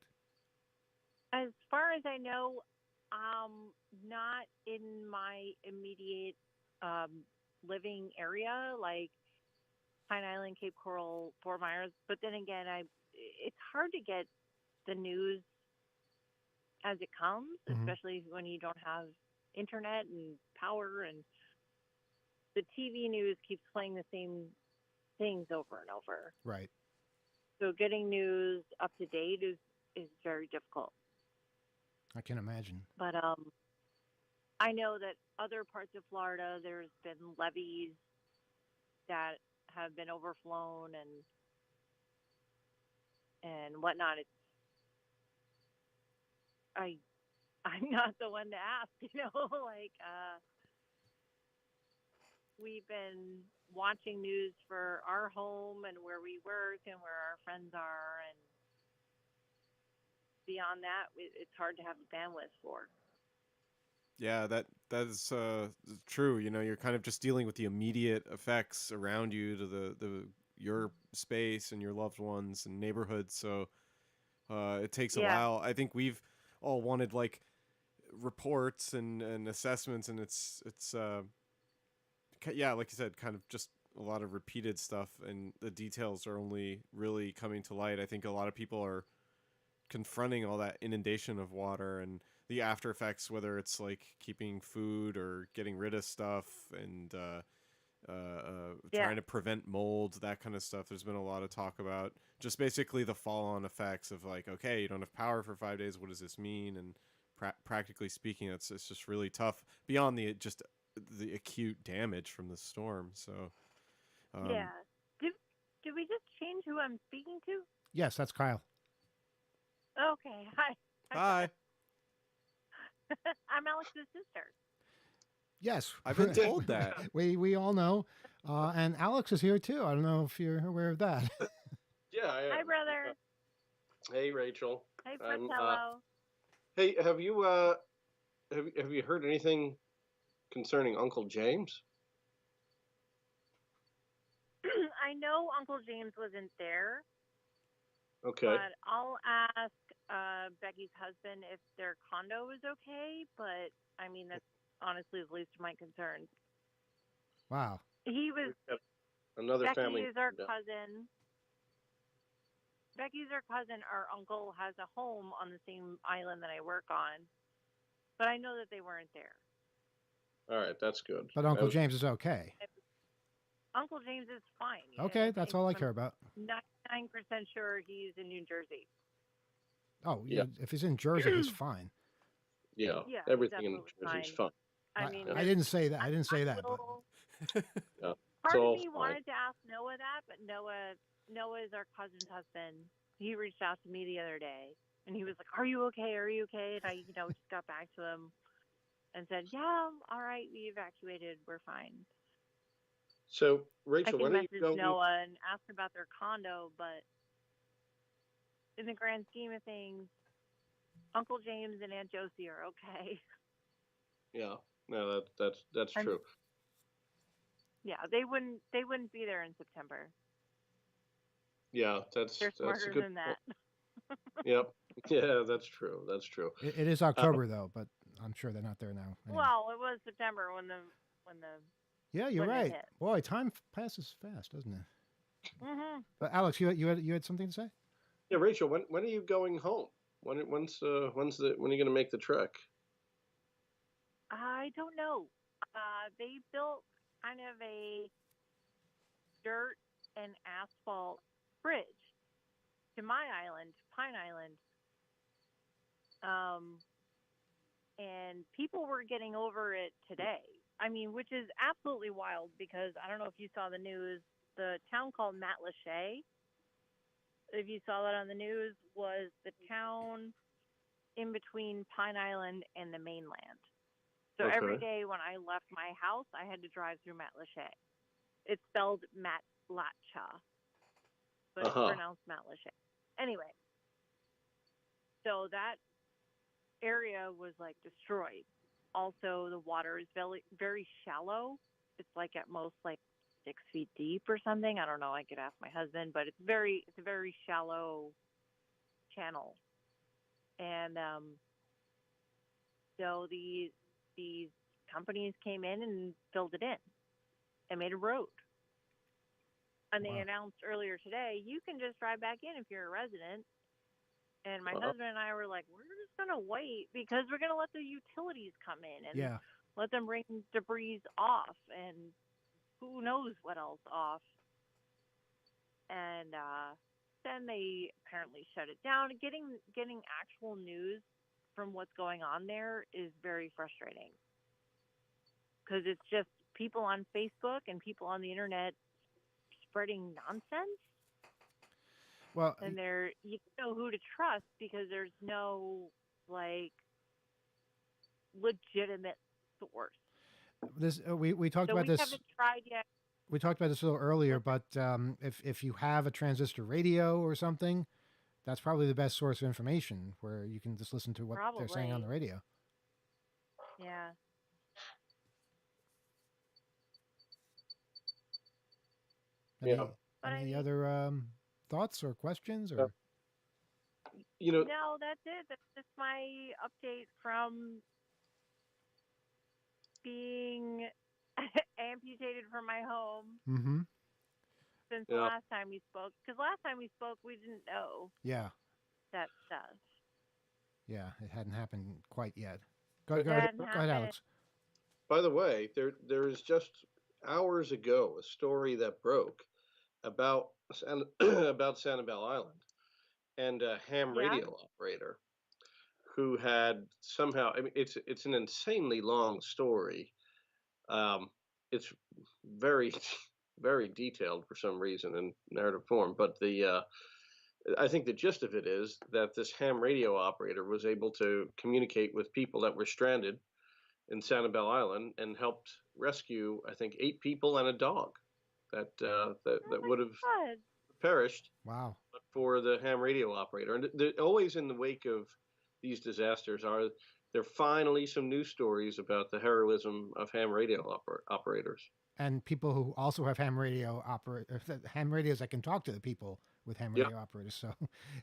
as far as I know, not in my immediate um, living area, like Pine Island, Cape Coral, Fort Myers. But then again, it's hard to get the news as it comes, Hmm. especially when you don't have internet and power, and the TV news keeps playing the same things over and over. Right. So getting news up to date is very difficult. I can imagine. But I know that other parts of Florida, there's been levees that have been overflown and whatnot. I I'm not the one to ask, like we've been watching news for our home and where we work and where our friends are, and beyond that, it's hard to have the bandwidth for. Yeah, that is true. You know, you're kind of just dealing with the immediate effects around you to the your space and your loved ones and neighborhoods. So it takes a Yeah, while. I think we've all wanted like reports and assessments, and yeah, like you said, kind of just a lot of repeated stuff, and the details are only really coming to light. I think a lot of people are confronting all that inundation of water and the after effects, whether it's like keeping food or getting rid of stuff and yeah, trying to prevent mold, that kind of stuff. There's been a lot of talk about just basically the fall-on effects of like, okay, you don't have power for 5 days. What does this mean? And practically speaking, it's just really tough beyond the acute damage from the storm. So, um, yeah. Did we just change who I'm speaking to? Yes, that's Kyle. Okay, hi. Hi, hi, I'm Alex's sister. Yes, I've been told that. we all know, and Alex is here too. I don't know if you're aware of that. Yeah, I Hi, am. brother. Hey, Rachel. Hi, I'm. Fratello. Hey, have you heard anything concerning Uncle James? I know Uncle James wasn't there, Okay. but I'll ask Becky's husband if their condo is okay. But I mean, that's honestly the least of my concerns. Wow. He was We've got another Becky family. is our member down. cousin. Becky's our cousin. Our uncle has a home on the same island that I work on, but I know that they weren't there. All right, that's good. But I Uncle was- James is okay. Uncle James is fine. Okay, that's all I care about. 99% sure he's in New Jersey. Oh, Yeah. if he's in Jersey, he's fine. Yeah, Yeah, everything in absolutely Jersey's fine. fine. I mean, I didn't say that. I didn't say that. But will, Yeah, it's part of all me fine. wanted to ask Noah that, but Noah is our cousin's husband. He reached out to me the other day, and he was like, "Are you okay? Are you okay?" And I, just got back to him and said, "Yeah, I'm all right. We evacuated. We're fine." So, I Rachel, can when are you message going? Noah and ask about their condo, but in the grand scheme of things, Uncle James and Aunt Josie are okay. Yeah, no, that's And true. yeah, they wouldn't be there in September. Yeah, that's They're a smarter good than point. that. Yep. Yeah, that's true. That's true. it is October though. But I'm sure they're not there now. Anyway. Well, it was September when the Yeah, you're when it right. hit. Boy, time passes fast, doesn't it? Mhm. But Alex, you had something to say? Yeah, Rachel, when are you going home? When are you going to make the trek? I don't know. They built kind of a dirt and asphalt bridge to my island, Pine Island. And people were getting over it today. I mean, which is absolutely wild because I don't know if you saw the news. The town called Matlacha, if you saw that on the news, was the town in between Pine Island and the mainland. So every Okay. day when I left my house, I had to drive through Matlacha. It's spelled Matlacha, but it's Uh-huh. pronounced Matlacha. Anyway, so that area was like destroyed. Also, the water is very, very shallow. It's like at most like 6 feet deep or something. I don't know. I could ask my husband, but it's a very shallow channel. And so these companies came in and filled it in and made a road. And they Wow. announced earlier today, you can just drive back in if you're a resident. And my Uh-huh. husband and I were like, we're just gonna wait because we're gonna let the utilities come in and Yeah. let them bring debris off and who knows what else off. And then they apparently shut it down. Getting actual news from what's going on there is very frustrating because it's just people on Facebook and people on the internet spreading nonsense. Well, And you don't know who to trust because there's no like legitimate source. this we talked So about we this. haven't tried yet. We talked about this a little earlier, but if you have a transistor radio or something, that's probably the best source of information where you can just listen to what they're saying on the Probably. radio. Yeah. Any Yeah. But I any mean, other thoughts or questions Yeah. or? You know, no, that's it. That's just my update from being amputated from my home Mm-hmm. since the yeah. last time we spoke. Because last time we spoke, we didn't know Yeah. that stuff. Yeah. It hadn't happened quite yet. Go It ahead. hadn't Go ahead, happened. Alex. By the way, there is just hours ago a story that broke about about Sanibel Island and a ham Yeah. radio operator who had somehow. I mean, it's an insanely long story. Um, it's very very detailed for some reason in narrative form, but the I think the gist of it is that this ham radio operator was able to communicate with people that were stranded in Sanibel Island and helped rescue, I think, 8 people and a dog Oh that my would have God. perished Wow. but for the ham radio operator. And always in the wake of these disasters are there finally some news stories about the heroism of ham radio operators. And people who also have ham radios that can talk to the people with ham Yep, radio operators. So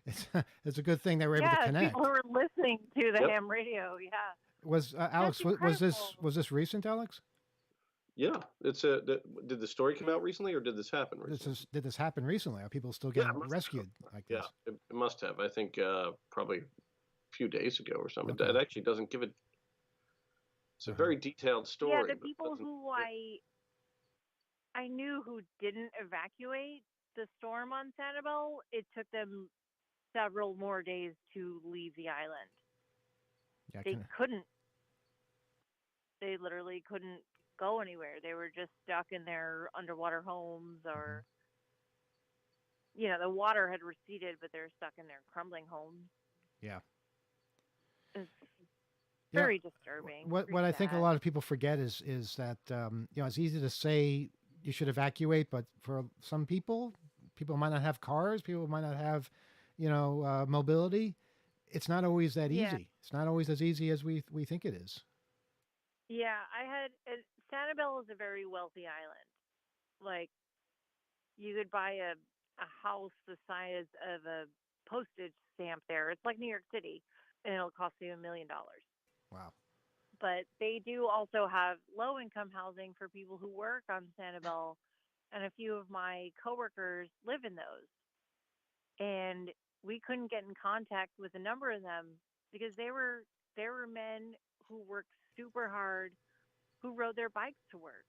it's a good thing they were able to Yeah, people connect. who were listening to the yep, ham radio. Yeah. Was That's Alex? incredible. Was this recent, Alex? yeah. Did the story come out recently or did this happen recently? Did this happen recently? Are people still Yeah, getting it must have. rescued like Yeah, this? it must have. I think probably a few days ago or something. Okay. It actually doesn't give it. It's a Uh-huh. very detailed Yeah, story, the but it people doesn't. who I knew who didn't evacuate the storm on Sanibel, it took them several more days to leave the island. Yeah. They couldn't. They literally couldn't go anywhere. They were just stuck in their underwater homes or the water had receded, but they're stuck in their crumbling homes. Yeah. It's Yeah. very disturbing. What Pretty I think a sad. lot of people forget is that it's easy to say you should evacuate, but for some people, people might not have cars, people might not have mobility. It's not always that Yeah. easy. It's not always as easy as we think it is. Yeah, Sanibel is a very wealthy island. Like you could buy a house the size of a postage stamp there. It's like New York City, and it'll cost you $1 million. Wow. But they do also have low income housing for people who work on Sanibel, and a few of my coworkers live in those. And we couldn't get in contact with a number of them because they were men who worked super hard, who rode their bikes to work.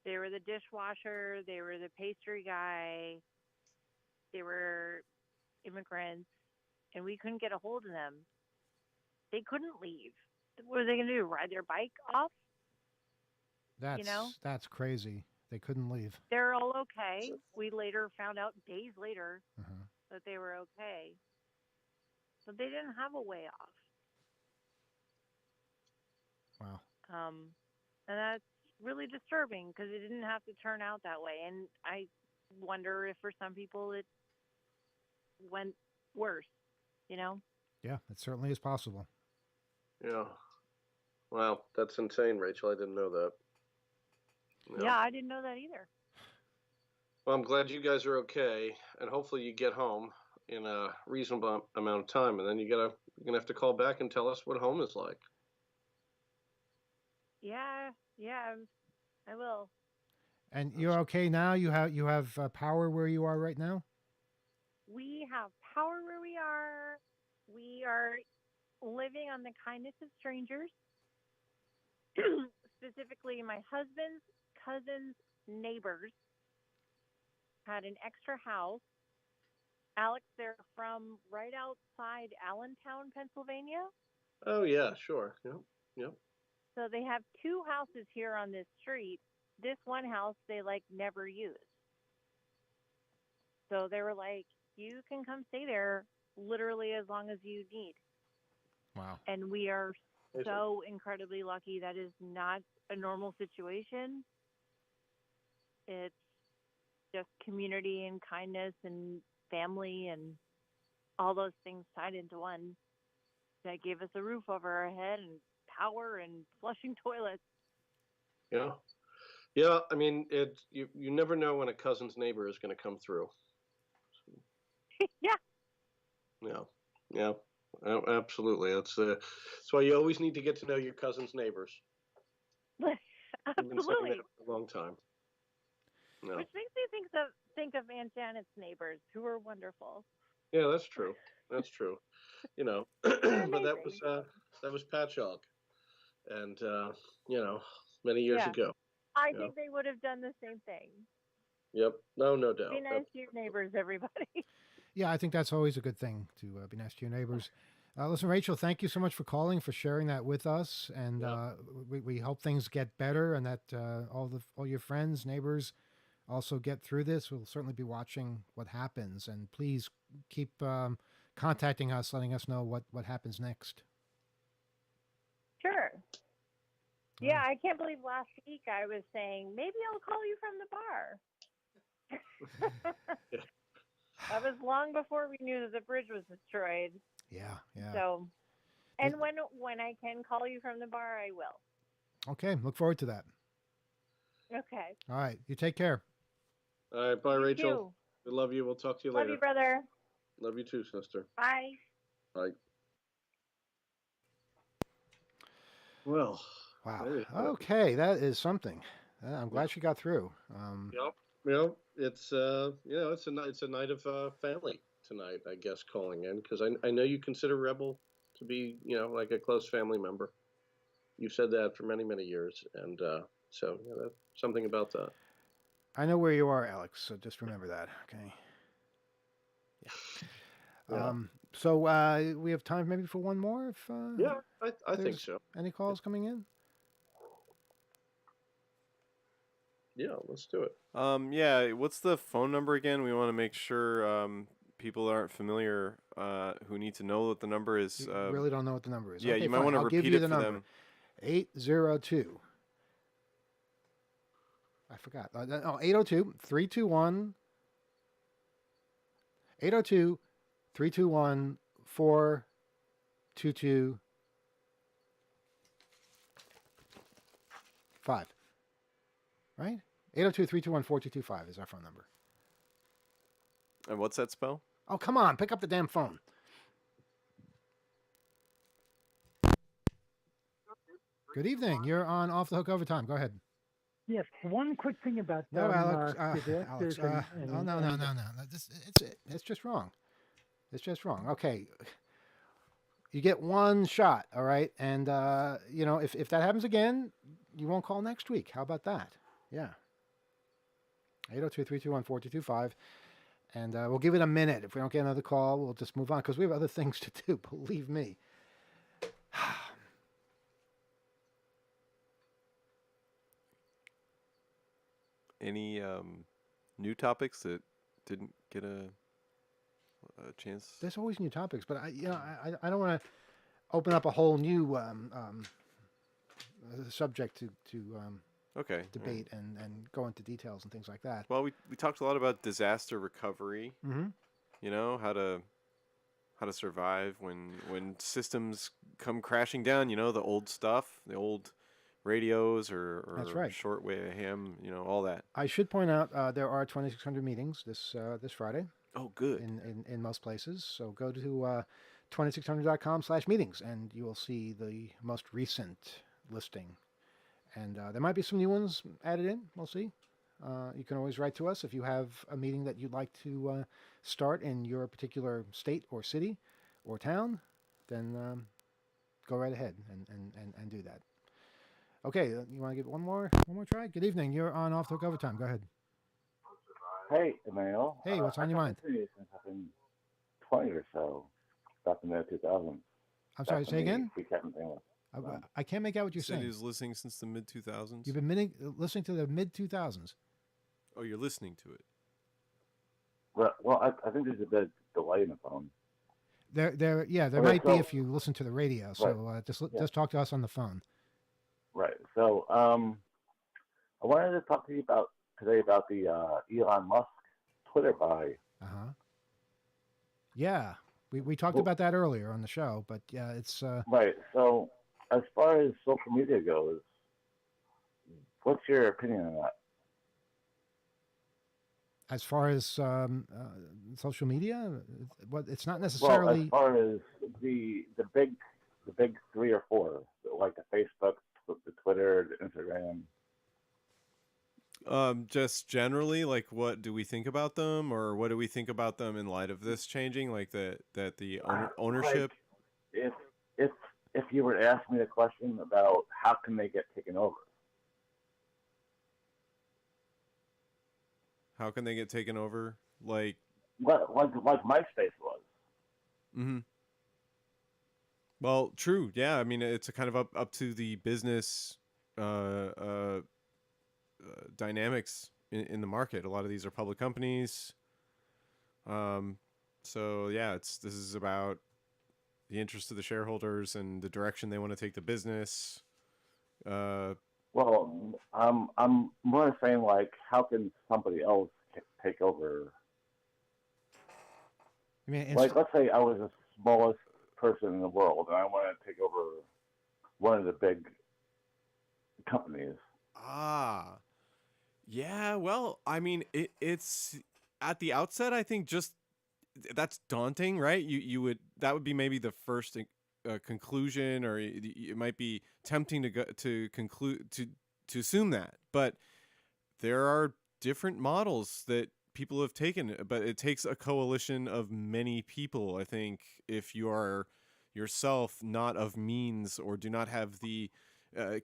They were the dishwasher, they were the pastry guy, they were immigrants, and we couldn't get a hold of them. They couldn't leave. What were they going to do? Ride their bike off? That's crazy. They couldn't leave. They're all okay. We later found out days later Uh-huh. that they were okay, but they didn't have a way off. Wow. And that's really disturbing because it didn't have to turn out that way. And I wonder if for some people it went worse, you know? Yeah, it certainly is possible. Yeah. Wow, that's insane, Rachel. I didn't know that. Yeah, I didn't know that either. Well, I'm glad you guys are okay, and hopefully you get home in a reasonable amount of time, and then you're gonna have to call back and tell us what home is like. Yeah, yeah, I will. And you're okay now? You have power where you are right now? We have power where we are. We are living on the kindness of strangers. Specifically, my husband's cousin's neighbors had an extra house. Alex, they're from right outside Allentown, Pennsylvania. Oh yeah, sure. Yep. Yep. So they have two houses here on this street. This one house they like never use. So they were like, you can come stay there literally as long as you need. Wow. And we are Amazing. so incredibly lucky. That is not a normal situation. It's just community and kindness and family and all those things tied into one that gave us a roof over our head and power and flushing toilets. Yeah. Yeah. I mean, you never know when a cousin's neighbor is going to come through. Yeah. Yeah. Yeah. Absolutely. That's why you always need to get to know your cousin's neighbors. I've been saying Absolutely. that for a long time. No. Which makes me think of Aunt Janet's neighbors, who are wonderful. Yeah, that's true. That's true. You know, They're but amazing. that was Patchogue, and you know, many years Yeah. ago. I Yeah. think they would have done the same thing. Yep. No, no doubt. Be nice to your neighbors, everybody. Yeah, I think that's always a good thing to be nice to your neighbors. Listen, Rachel, thank you so much for calling, for sharing that with us, and Yeah. we hope things get better and that all your friends, neighbors, also get through this. We'll certainly be watching what happens, and please keep contacting us, letting us know what happens next. Sure. Yeah, I can't believe last week I was saying, maybe I'll call you from the bar. Yeah. That was long before we knew that the bridge was destroyed. Yeah, yeah. So, and when I can call you from the bar, I will. Okay, look forward to that. Okay. All right, you take care. All right. Bye, You Rachel. too. We love you. We'll talk to you Love later. you, brother. Love you too, sister. Bye. Bye. Well. Wow. there you have it. Okay, that is something. I'm glad she got through. Yep. Yep. It's it's a night of family tonight. I guess calling in because I know you consider Rebel to be like a close family member. You've said that for many years, and so that's something about that. I know where you are, Alex. So just remember that. Okay. Yeah. Yeah. So we have time maybe for one more. If Yeah, I think there's so. any calls coming in? Yeah, let's do it. Yeah. What's the phone number again? We want to make sure people aren't familiar who need to know what the number is. You really don't know what the number is. Yeah, Okay, you might fine. want to I'll give repeat you it the for number. them. 802. I forgot. 802 321 802 321 4225. Right? 802-321-4225 is our phone number. And what's that spell? Oh, come on. Pick up the damn phone. Good evening. You're on Off the Hook Overtime. Go ahead. Yes, one quick thing about No, Alex. the Alex. directors and- No. and- It's just wrong. It's just wrong. Okay. You get one shot, all right? And, if that happens again, you won't call next week. How about that? Yeah. 802-321-4225. And we'll give it a minute. If we don't get another call, we'll just move on because we have other things to do, believe me. Any new topics that didn't get a chance? There's always new topics, but I don't want to open up a whole new subject to Okay. all right. debate and go into details and things like that. Well, we talked a lot about disaster recovery. Mm-hmm. You know how to survive when systems come crashing down. You know, the old stuff, the old radios That's or right. shortwave ham. You know, all that. I should point out there are 2,600 meetings this Friday Oh, good. in most places. So go to 2600.com/meetings and you will see the most recent listing. And there might be some new ones added in. We'll see. You can always write to us if you have a meeting that you'd like to start in your particular state or city or town. Then go right ahead and do that. Okay, you want to give it one more try? Good evening. You're on Off the Hook Overtime. Go ahead. Hey, Emmanuel. Hey, what's on your mind? I've been since I've been 20 or so, back in the 2000s. I'm sorry, say again? We kept thing with. I can't make out what you're Said saying. he was listening since the mid 2000s. You've been listening to the mid 2000s. Oh, you're listening to it. Well, I think there's a bit of delay in the phone. There Okay, might be so- if you listen to the radio. So just talk to us on the phone. Right. So, I wanted to talk to you today about the Elon Musk Twitter buy. Yeah, we talked about that earlier on the show, but yeah, it's Right. So, as far as social media goes, what's your opinion on that? as far as social media, it's not Well, necessarily. as far as the big three or four, like the Facebook, the Twitter, the Instagram. Just generally, like, what do we think about them, or what do we think about them in light of this changing, like the ownership? Like, if you were to ask me the question about how can they get taken over, How can they get taken over? Like, like MySpace was. mm-hmm. Well, true. Yeah, I mean, it's a kind of up to the business dynamics in the market. A lot of these are public companies. So yeah, this is about the interest of the shareholders and the direction they want to take the business. Well, I'm more saying like, how can somebody else take over? I mean, Like, let's say I was the smallest person in the world and I want to take over one of the big companies. Yeah, well, I mean, it's at the outset, I think just that's daunting, right? That would be maybe the first conclusion, or it might be tempting to conclude to assume that. But there are different models that people have taken, but it takes a coalition of many people, I think, if you are yourself not of means or do not have the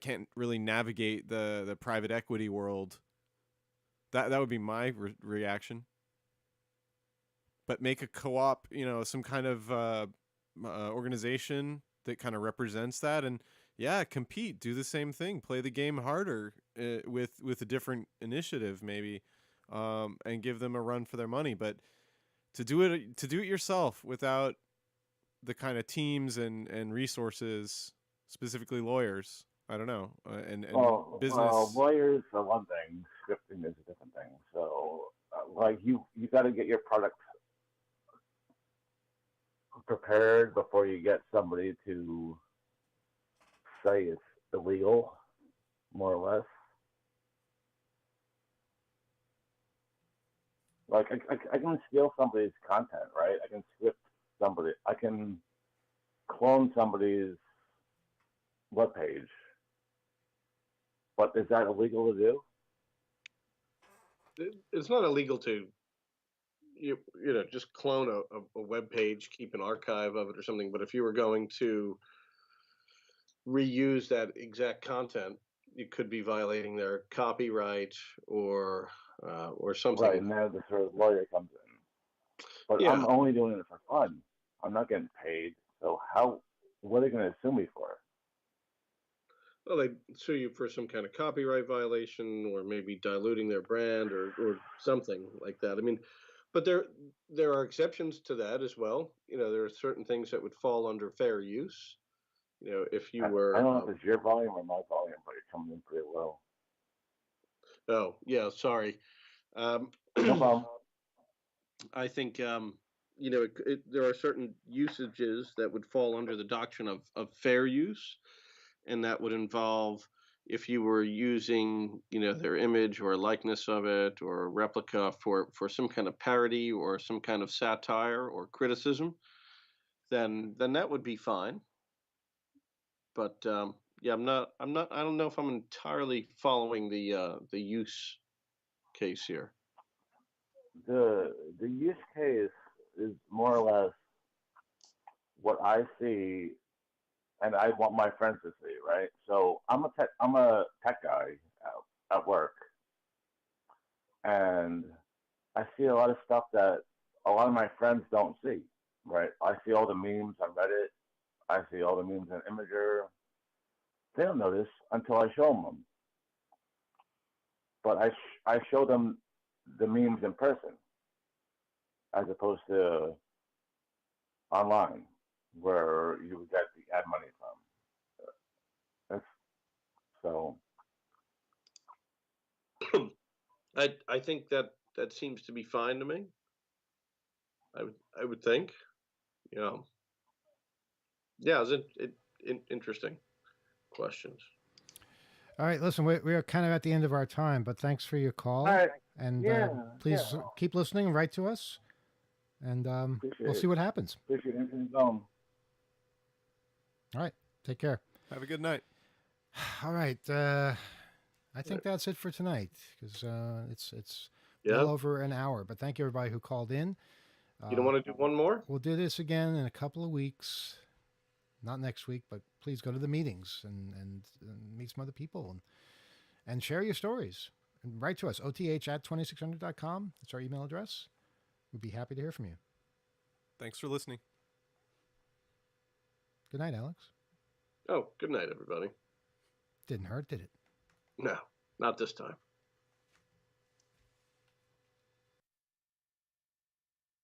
can't really navigate the private equity world. That would be my reaction. But make a co-op, some kind of organization that kind of represents that, and yeah, compete, do the same thing, play the game harder with a different initiative, maybe, and give them a run for their money. But to do it yourself without the kind of teams and resources, specifically lawyers, I don't know, and business. Well, lawyers are one thing, scripting is a different thing. So, like, you got to get your product prepared before you get somebody to say it's illegal, more or less. Like, I can steal somebody's content, right? I can script somebody. I can clone somebody's webpage. But is that illegal to do? It's not illegal to just clone a web page, keep an archive of it or something. But if you were going to reuse that exact content, you could be violating their copyright or something. Right, and now the sort of lawyer comes in. But Yeah. I'm only doing it for fun. I'm not getting paid. So what are they going to sue me for? Well, they sue you for some kind of copyright violation, or maybe diluting their brand, or something like that. I mean, but there are exceptions to that as well. There are certain things that would fall under fair use. if you I were, don't know if it's your volume or my volume, but you're coming in pretty low. oh yeah, sorry. Um, No problem. I think there are certain usages that would fall under the doctrine of fair use, and that would involve if you were using their image or a likeness of it or a replica for some kind of parody or some kind of satire or criticism, then that would be fine. But yeah, I'm not I don't know if I'm entirely following the use case here. The use case is more or less what I see, and I want my friends to see. Right. So I'm a tech guy at work, and I see a lot of stuff that a lot of my friends don't see. Right. I see all the memes on Reddit. I see all the memes on Imager. They don't notice until I show them. But I show them the memes in person as opposed to online where you would get the ad money from. That's so. I think that seems to be fine to me. I would think, you know. Yeah, interesting questions. All right, listen, we are kind of at the end of our time, but thanks for your call. All right. And Yeah. please Yeah. keep listening and write to us, and we'll see what happens. Appreciate everything going. All right, take care. Have a good night. All right, I think that's it for tonight because it's Yeah. well over an hour. But thank you everybody who called in. You don't want to do one more? We'll do this again in a couple of weeks. Not next week, but please go to the meetings and meet some other people and share your stories. And write to us, oth@2600.com. That's our email address. We'd be happy to hear from you. Thanks for listening. Good night, Alex. Oh, good night, everybody. Didn't hurt, did it? No, not this time.